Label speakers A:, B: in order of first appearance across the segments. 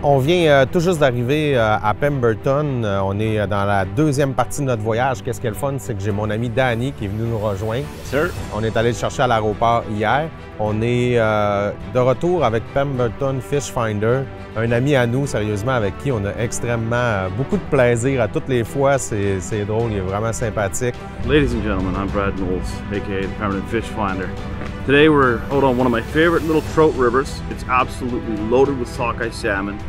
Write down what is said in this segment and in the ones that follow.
A: On vient tout juste d'arriver à Pemberton. On est dans la deuxième partie de notre voyage. Qu'est-ce qui est le fun, c'est que j'ai mon ami Danny qui est venu nous rejoindre.
B: Sir.
A: On est allé le chercher à l'aéroport hier. On est de retour avec Pemberton Fish Finder, un ami à nous, sérieusement, avec qui on a extrêmement beaucoup de plaisir à toutes les fois. C'est drôle, il est vraiment sympathique.
B: Ladies and gentlemen, I'm Brad Knowles, aka the Permanent Fish Finder. Today we're out on one of my favorite little trout rivers. It's absolutely loaded with sockeye salmon,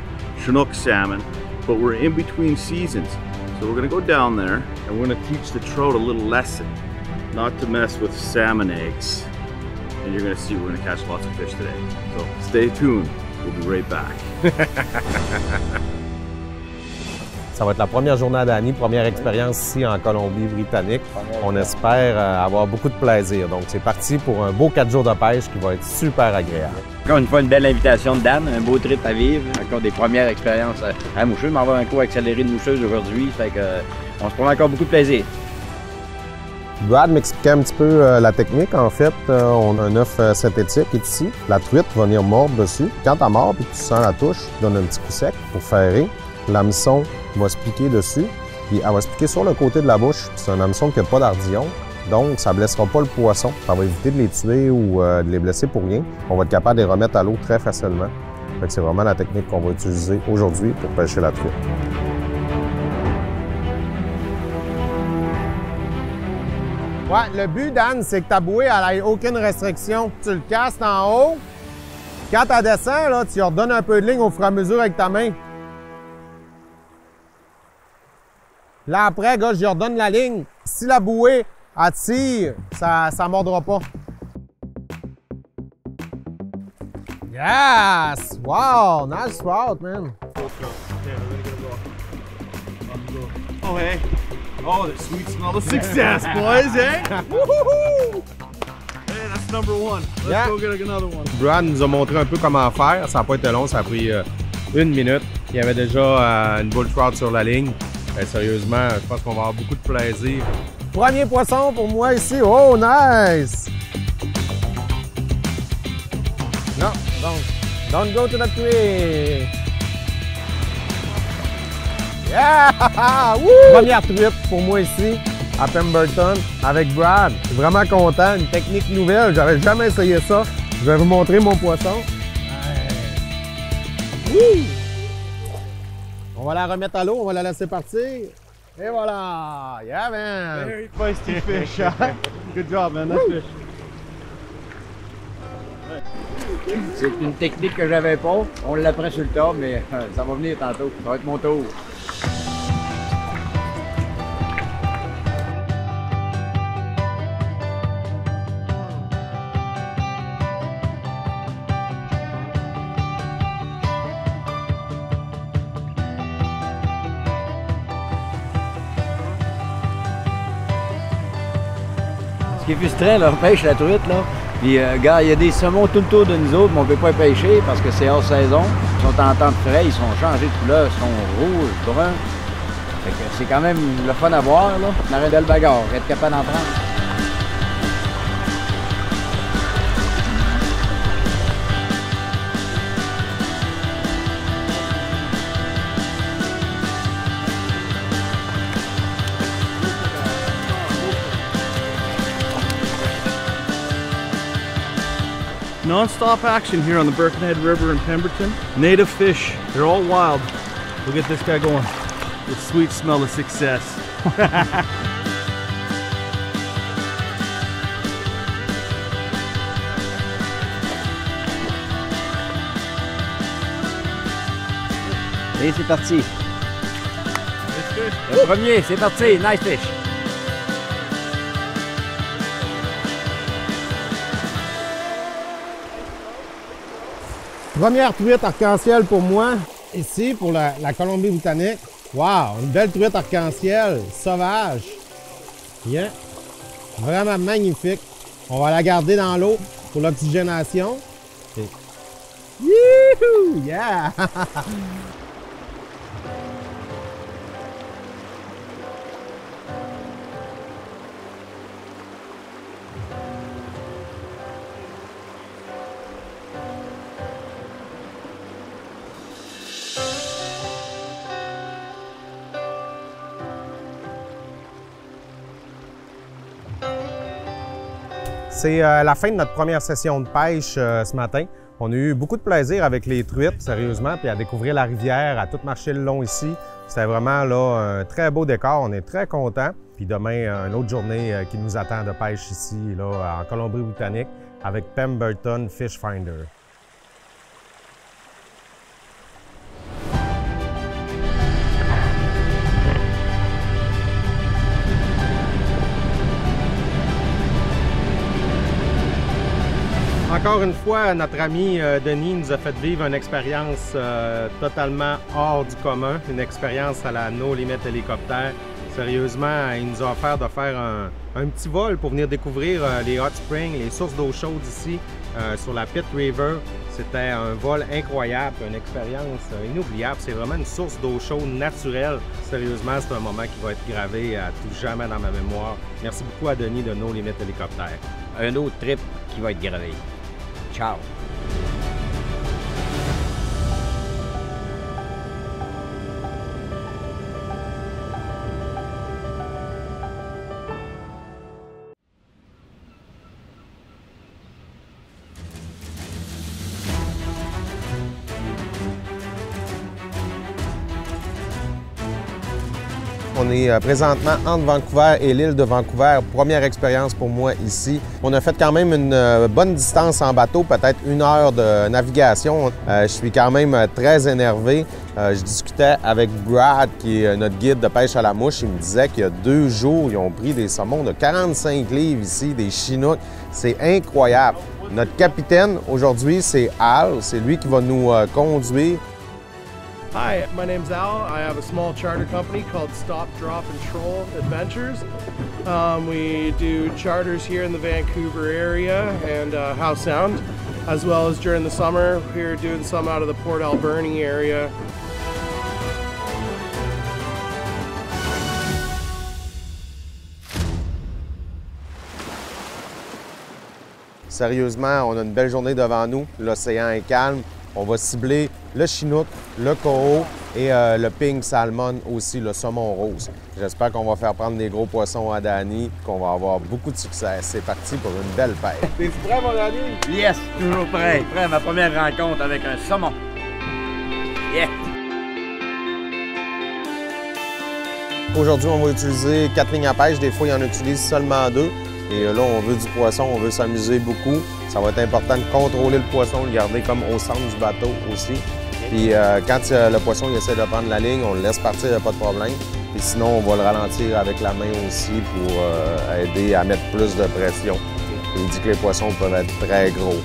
B: Chinook salmon, but we're in between seasons. So we're gonna go down there and we're gonna teach the trout a little lesson, not to mess with salmon eggs. And you're gonna see we're gonna catch lots of fish today. So stay tuned, we'll be right back.
A: Ça va être la première journée à Danny, première expérience ici en Colombie-Britannique. On espère avoir beaucoup de plaisir. Donc, c'est parti pour un beau 4 jours de pêche qui va être super agréable.
C: Encore une fois, une belle invitation de Dan, un beau trip à vivre. Encore des premières expériences à la moucheuse. Je m'en vais un cours accéléré de moucheuse aujourd'hui. Fait que, on se prend encore beaucoup de plaisir.
A: Brad m'expliquait un petit peu la technique. En fait, on a un œuf synthétique qui est ici. La truite va venir mordre dessus. Quand elle mord et que tu sens la touche, tu donnes un petit coup sec pour ferrer. L'hameçon va se piquer dessus, puis elle va se piquer sur le côté de la bouche. C'est un hameçon qui n'a pas d'ardillon, donc ça ne blessera pas le poisson. Ça va éviter de les tuer ou de les blesser pour rien. On va être capable de les remettre à l'eau très facilement. C'est vraiment la technique qu'on va utiliser aujourd'hui pour pêcher la truite. Ouais, le but, Dan, c'est que ta bouée, elle n'ait aucune restriction. Tu le castes en haut. Quand elle descend, là, tu lui redonnes un peu de ligne au fur et à mesure avec ta main. Là, après, gars, je lui redonne la ligne. Si la bouée attire, ça ne mordra pas. Yes! Wow! Nice trout, man!
B: Oh hey! Oh, the sweet smell of success, boys, eh? Woohoo! Hey, that's number one. Let's go get another one.
A: Brad nous a montré un peu comment faire. Ça n'a pas été long, ça a pris 1 minute. Il y avait déjà une bull trout sur la ligne. Sérieusement, je pense qu'on va avoir beaucoup de plaisir. Premier poisson pour moi ici. Oh, nice! Non, don't go to the tree. Yeah! Woo! Première truite pour moi ici, à Pemberton, avec Brad. Je suis vraiment content. Une technique nouvelle. J'avais jamais essayé ça. Je vais vous montrer mon poisson. Woo! On va la remettre à l'eau, on va la laisser partir. Et voilà! Yeah, man!
B: Very feisty fish, huh? Good job, man. Nice fish.
C: C'est une technique que j'avais pas. On l'apprend sur le tas, mais ça va venir tantôt. Ça va être mon tour. Ce qui est frustrant, là, on pêche la truite, là. Puis, gars, il y a des saumons tout le tour de nous autres, mais on ne peut pas pêcher parce que c'est hors saison. Ils sont en temps de frais, ils sont changés de couleur, ils sont rouges, bruns. Fait que c'est quand même le fun à voir, là. On arrête de le bagarre, être capable d'en prendre.
B: Non-stop action here on the Birkenhead River in Pemberton. Native fish, they're all wild. We'll get this guy going. The sweet smell of success.
C: Et c'est parti. Le premier, c'est parti. Nice fish.
A: Première truite arc-en-ciel pour moi, ici, pour la Colombie-Britannique. Wow! Une belle truite arc-en-ciel, sauvage. Bien. Vraiment magnifique. On va la garder dans l'eau pour l'oxygénation. Youhou! Yeah! C'est la fin de notre première session de pêche ce matin. On a eu beaucoup de plaisir avec les truites, sérieusement, puis à découvrir la rivière, à tout marcher le long ici. C'était vraiment là, un très beau décor, on est très contents. Puis demain, une autre journée qui nous attend de pêche ici, là, en Colombie-Britannique, avec Pemberton Fish Finder. Encore une fois, notre ami Denis nous a fait vivre une expérience totalement hors du commun, une expérience à la No Limit Hélicoptère. Sérieusement, il nous a offert de faire un petit vol pour venir découvrir les hot springs, les sources d'eau chaude ici sur la Pitt River. C'était un vol incroyable, une expérience inoubliable. C'est vraiment une source d'eau chaude naturelle. Sérieusement, c'est un moment qui va être gravé à tout jamais dans ma mémoire. Merci beaucoup à Denis de No Limit Hélicoptère.
C: Un autre trip qui va être gravé. Ciao!
A: On est présentement entre Vancouver et l'île de Vancouver. Première expérience pour moi ici. On a fait quand même une bonne distance en bateau, peut-être 1 heure de navigation. Je suis quand même très énervé. Je discutais avec Brad, qui est notre guide de pêche à la mouche. Il me disait qu'il y a 2 jours, ils ont pris des saumons de 45 livres ici, des Chinook. C'est incroyable. Notre capitaine aujourd'hui, c'est Al. C'est lui qui va nous conduire.
D: Hi, my name's Al. I have a small charter company called Stop, Drop, and Troll Adventures. We do charters here in the Vancouver area and Howe Sound, as well as during the summer. We're doing some out of the Port Alberni area.
A: Sérieusement, on a une belle journée devant nous. L'océan est calme. On va cibler le chinook, le coho et le pink salmon aussi, le saumon rose. J'espère qu'on va faire prendre des gros poissons à Danny et qu'on va avoir beaucoup de succès. C'est parti pour une belle pêche.
D: T'es-tu prêt, mon Danny?
C: Yes, toujours prêt. Prêt à ma première rencontre avec un saumon. Yeah!
A: Aujourd'hui, on va utiliser 4 lignes à pêche. Des fois, il y en utilise seulement 2. Et là, on veut du poisson, on veut s'amuser beaucoup. Ça va être important de contrôler le poisson, le garder comme au centre du bateau aussi. Puis quand le poisson il essaie de prendre la ligne, on le laisse partir, il n'y a pas de problème. Et sinon, on va le ralentir avec la main aussi pour aider à mettre plus de pression. Il dit que les poissons peuvent être très gros.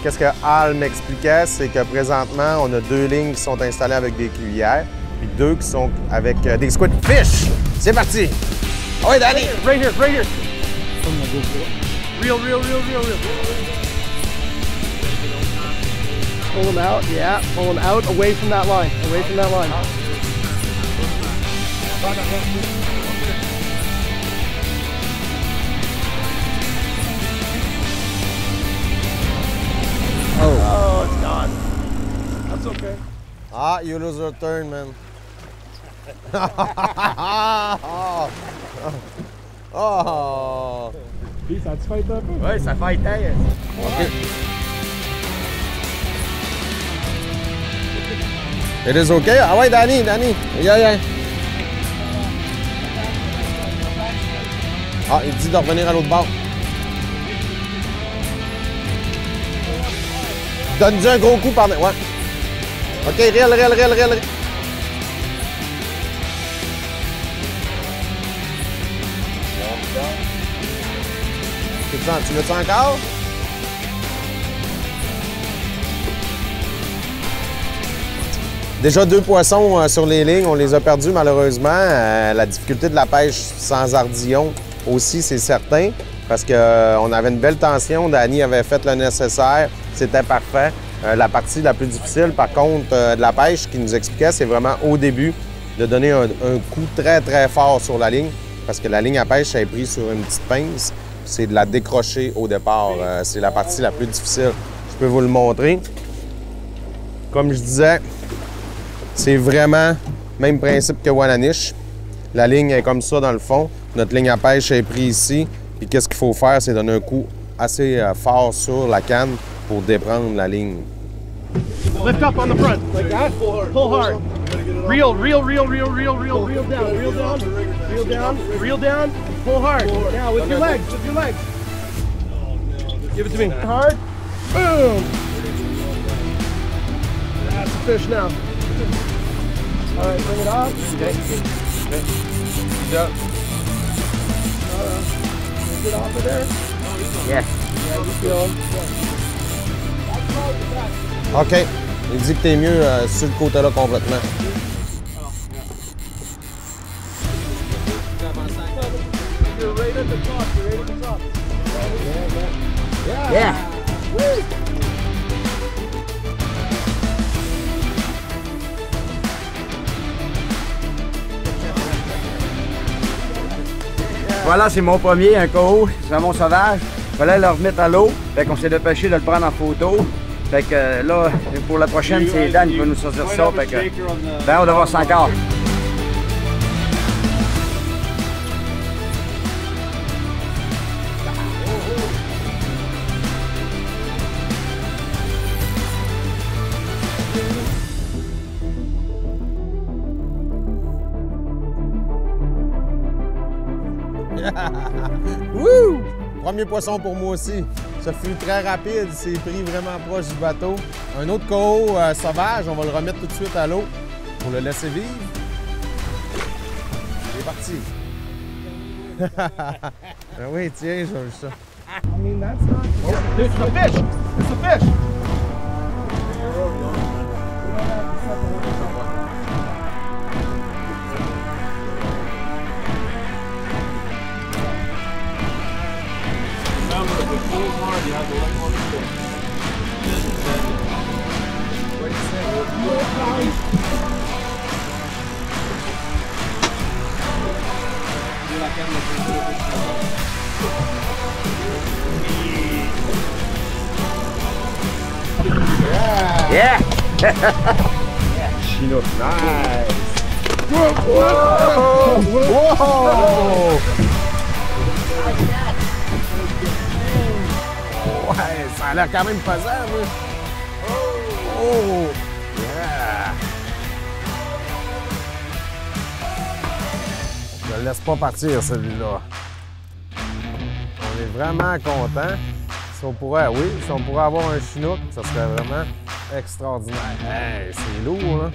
A: Qu'est-ce que Al m'expliquait, c'est que présentement, on a 2 lignes qui sont installées avec des cuillères, puis 2 qui sont avec des squid fish. C'est parti! Ah oui, Danny!
D: Right here, right here! Reel. Pull them out, yeah. Pull them out, away from that line, away from that line. Oh, it's gone. That's okay.
A: Ah, you lose your turn, man. Oh!
D: Puis, ça te fait un peu?
C: Oui, ça fait taille.
A: OK. It is okay? Ah ouais, Danny. Yeah. Ah, il dit de revenir à l'autre bord. Donne-lui un gros coup par... Ouais. OK, reel. Tu veux-tu encore? Déjà 2 poissons sur les lignes, on les a perdus malheureusement. La difficulté de la pêche sans ardillon aussi, c'est certain, parce qu'on avait une belle tension. Danny avait fait le nécessaire, c'était parfait. La partie la plus difficile, par contre, de la pêche, qu'il nous expliquait, c'est vraiment au début de donner un coup très, très fort sur la ligne, parce que la ligne à pêche est prise sur une petite pince. C'est de la décrocher au départ. C'est la partie la plus difficile. Je peux vous le montrer. Comme je disais, c'est vraiment le même principe que Wananiche. La ligne est comme ça dans le fond. Notre ligne à pêche est prise ici. Puis qu'est-ce qu'il faut faire, c'est donner un coup assez fort sur la canne pour déprendre la ligne.
D: Lift up on the front, like that. Pull hard. Reel down, reel down. Pull hard. Now with your legs, Give it to me. Hard. Boom. That's a fish now. All right, bring it up. Okay. Is it off of there?
C: Yeah.
D: Yeah, you feel him.
A: OK. Il dit que t'es mieux sur le côté-là complètement.
D: You're right at the top.
C: Yeah.
D: Woo.
C: Voilà, c'est mon premier, un coho, c'est mon sauvage. Fallait le remettre à l'eau. Fait qu'on s'est dépêché de le prendre en photo. Fait que là, pour la prochaine, c'est Dan qui va nous sortir ça. Fait que, ben, on va voir ça encore.
A: Wouh! Premier poisson pour moi aussi. Ça fut très rapide, c'est pris vraiment proche du bateau. Un autre coho sauvage, on va le remettre tout de suite à l'eau pour le laisser vivre. C'est parti. Ben oui, tiens, j'ai vu ça.
D: I mean, that's not. It's a fish. It's a fish.
C: Yeah!
A: Chinook, nice! Whoa! Whoa! Whoa! Ouais, ça a l'air quand même pesant, moi. Oh! Yeah! Je le laisse pas partir, celui-là. On est vraiment content. Si on pourrait, oui, si on pourrait avoir un chinook, ça serait vraiment extraordinaire. Hey, c'est lourd, là.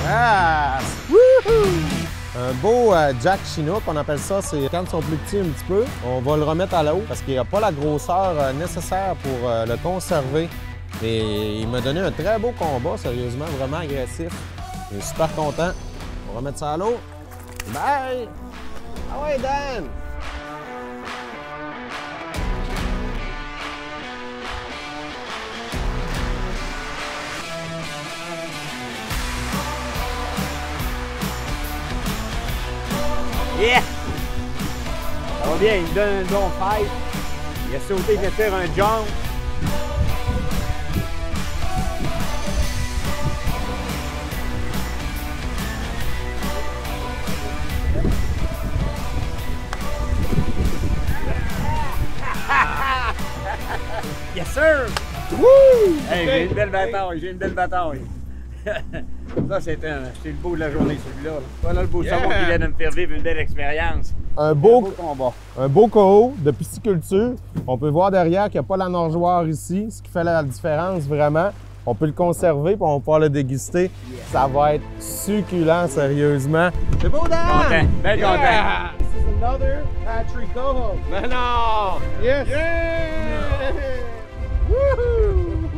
A: Yes! Woohoo! Un beau Jack Chinook, on appelle ça, c'est quand ils sont plus petits un petit peu. On va le remettre à l'eau parce qu'il n'a pas la grosseur nécessaire pour le conserver. Et il m'a donné un très beau combat, sérieusement, vraiment agressif. Je suis super content. On va remettre ça à l'eau. Bye! Ah ouais, Dan!
C: Yeah! Ça va bien, il me donne un bon fight. Il a sauté, il vient de faire un jump. Yes, sir! Woo! Hey, j'ai une belle bataille, Ça, c'est le beau de la journée, celui-là. Voilà le beau saumon qui vient de me faire vivre une belle expérience.
A: Un beau
C: combat.
A: Un beau coho de pisciculture. On peut voir derrière qu'il n'y a pas la nageoire ici, ce qui fait la différence vraiment. On peut le conserver et on va pouvoir le déguster. Yeah. Ça va être succulent, sérieusement. C'est beau, Dan!
C: Content, bien content.
D: This is another hatchery coho.
A: Mais non!
D: Yes!
A: Yeah!
D: Woohoo!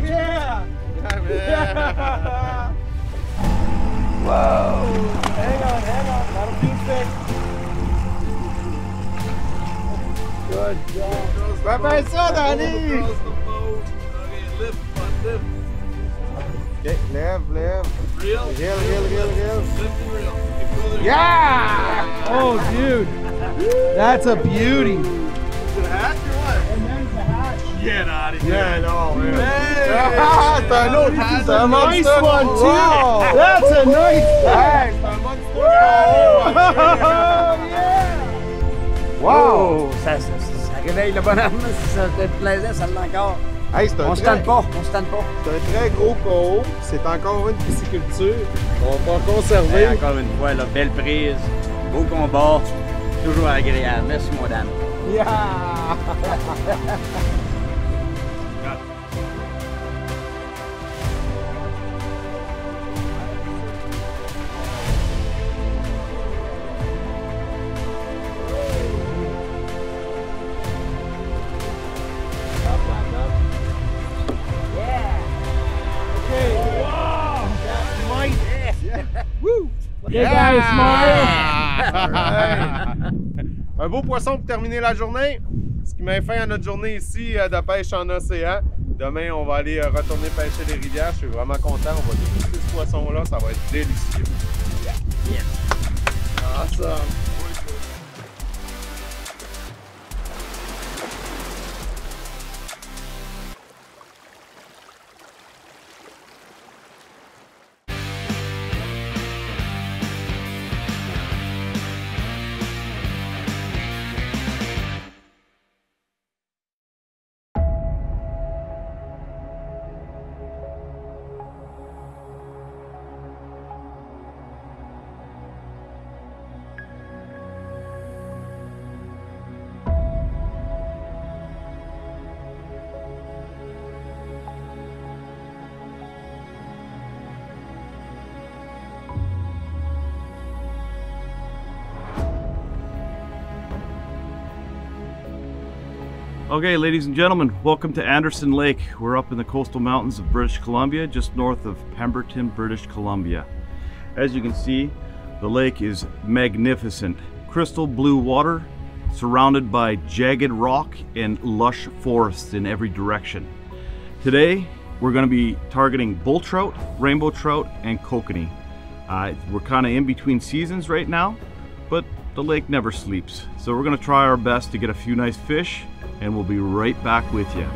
D: Yeah! Whoa! Hang on. That'll be fixed. Good job.
A: Fais bien ça, Danny! OK, lève. Reel.
D: Yeah! Oh, dude. That's a beauty.
B: Is it a hatch or what?
D: And there's the hatch.
B: Get out of here.
A: Yeah, non, man.
B: Hey!
A: Ah, c'est un autre.
B: That's
A: C'est un
B: a nice
A: monster.
B: one, too.
A: Wow.
B: That's a nice
A: Hey, c'est un monster.
C: Wow! Ça réveille le bonhomme, si ça te plaisait, ça l'a encore.
A: Hey, c'est un
C: On se tente pas, on se tente pas.
A: C'est un très gros coho. C'est encore une pisciculture. On va conserver.
C: Et encore une fois, là, belle prise, beau combat, toujours agréable. Merci, mon dame.
A: Yeah! Un beau poisson pour terminer la journée. Ce qui met fin à notre journée ici de pêche en océan. Demain, on va aller retourner pêcher les rivières. Je suis vraiment content. On va déguster ce poisson-là. Ça va être délicieux.
C: Yes.
A: Awesome.
B: Okay, ladies and gentlemen, welcome to Anderson Lake. We're up in the coastal mountains of British Columbia, just north of Pemberton, British Columbia. As you can see, the lake is magnificent. Crystal blue water, surrounded by jagged rock and lush forests in every direction. Today, we're going to be targeting bull trout, rainbow trout, and kokanee. We're kind of in between seasons right now, but the lake never sleeps. So we're going to try our best to get a few nice fish, and we'll be right back with you.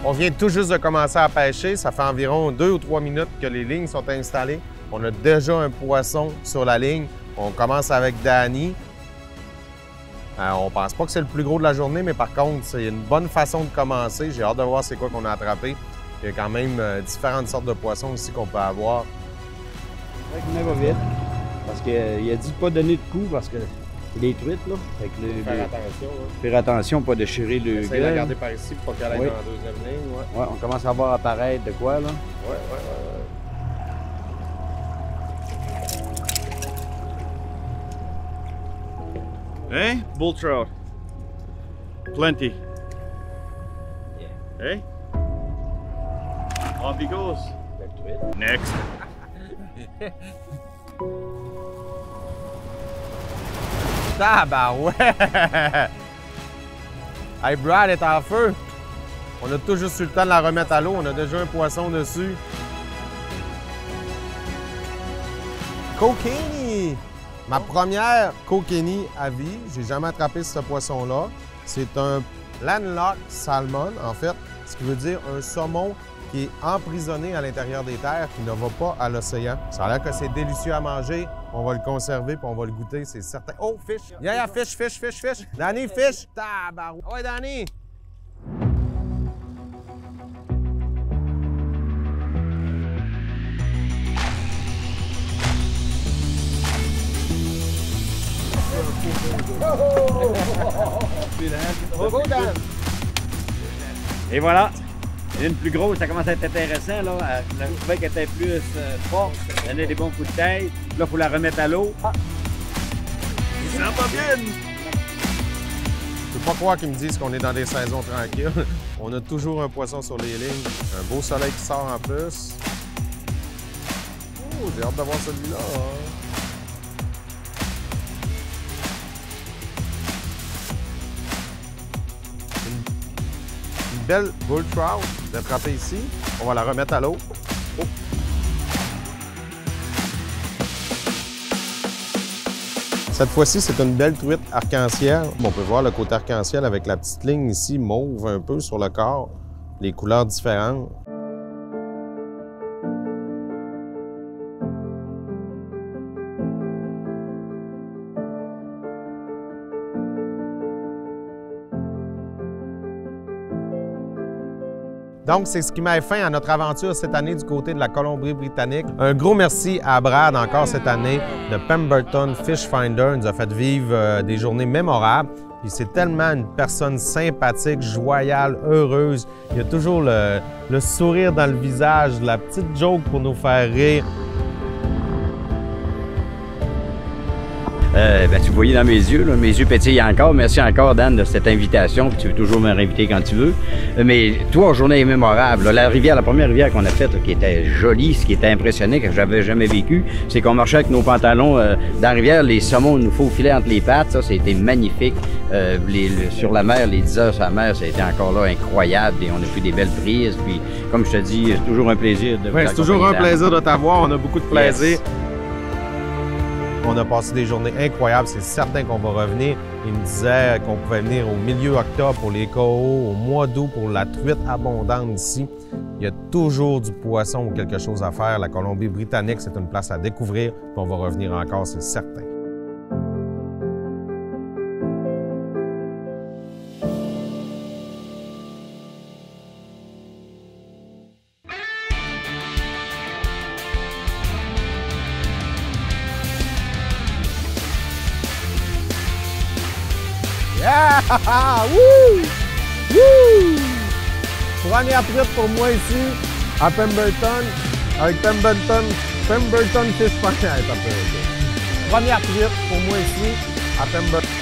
A: On vient tout juste de commencer à pêcher. Ça fait environ 2 ou 3 minutes que les lignes sont installées. On a déjà un poisson sur la ligne. On commence avec Danny. On pense pas que c'est le plus gros de la journée, mais par contre, c'est une bonne façon de commencer. J'ai hâte de voir c'est quoi qu'on a attrapé. Il y a quand même différentes sortes de poissons ici qu'on peut avoir.
C: Fait qu'on va vite, parce qu'il a dit de pas donner de coups, parce que les truites, là. Fait que
A: Faire attention. Hein.
C: faire attention, pas déchirer le
A: Essaye de la
C: gueule.
A: garder par ici pour pas qu'elle aille
C: Oui.
A: dans la deuxième ligne. Ouais.
C: Ouais, on commence à voir apparaître de quoi, là.
A: Ouais.
B: Hey, bull trout. Plenty.
C: Yeah.
B: Hey? Off he goes.
C: Belle truite.
B: Next.
A: Tabarouette! Hey, Brad est en feu. On a tout juste eu le temps de la remettre à l'eau. On a déjà un poisson dessus. Kokanee! Ma première kokanee à vie. J'ai jamais attrapé ce poisson-là. C'est un landlocked salmon, en fait, ce qui veut dire un saumon qui est emprisonné à l'intérieur des terres, qui ne va pas à l'océan. Ça a l'air que c'est délicieux à manger. On va le conserver puis on va le goûter, c'est certain. Oh, fish! Yeah, fish! Danny, fish! Tabarou! Ouais, Danny! Go, Dan!
C: Et voilà! Une plus grosse, ça commence à être intéressant, là. Je trouvais qu'elle était plus forte, elle donnait des bons coups de tête. Là, il faut la remettre à l'eau.
B: Ça va bien!
A: pas croire qu'ils me disent qu'on est dans des saisons tranquilles. On a toujours un poisson sur les lignes. Un beau soleil qui sort en plus. Oh, j'ai hâte de voir celui-là. Une belle bull trout d'attraper ici. On va la remettre à l'eau. Oh. Cette fois-ci, c'est une belle truite arc-en-ciel. On peut voir le côté arc-en-ciel avec la petite ligne ici, mauve un peu sur le corps, les couleurs différentes. Donc, c'est ce qui met fin à notre aventure cette année du côté de la Colombie-Britannique. Un gros merci à Brad encore cette année de Pemberton Fish Finder. Il nous a fait vivre des journées mémorables. Puis c'est tellement une personne sympathique, joviale, heureuse. Il y a toujours le sourire dans le visage, la petite joke pour nous faire rire.
C: Tu voyais dans mes yeux pétillent encore. Merci encore, Dan, de cette invitation. Puis tu veux toujours me réinviter quand tu veux. Mais toi, journée mémorable. Là, la première rivière qu'on a faite, qui était jolie, ce qui était impressionné, que j'avais jamais vécu, c'est qu'on marchait avec nos pantalons dans la rivière, les saumons nous faufilaient entre les pattes. Ça, c'était magnifique. Sur la mer, les 10 heures sur la mer, ça a été encore là incroyable. Et on a pris des belles prises. Puis, comme je te dis, c'est toujours un plaisir de vous
A: c'est toujours un plaisir de t'avoir. On a beaucoup de plaisir.
C: Yes.
A: On a passé des journées incroyables, c'est certain qu'on va revenir. Il me disait qu'on pouvait venir au milieu octobre pour les coraux, au mois d'août pour la truite abondante ici. Il y a toujours du poisson ou quelque chose à faire. La Colombie-Britannique, c'est une place à découvrir, puis on va revenir encore, c'est certain.
C: Yeah! Woo! Woo!
A: Première truite pour moi ici, à Pemberton, avec Pemberton Fish Finder. Première truite pour moi ici, à Pemberton.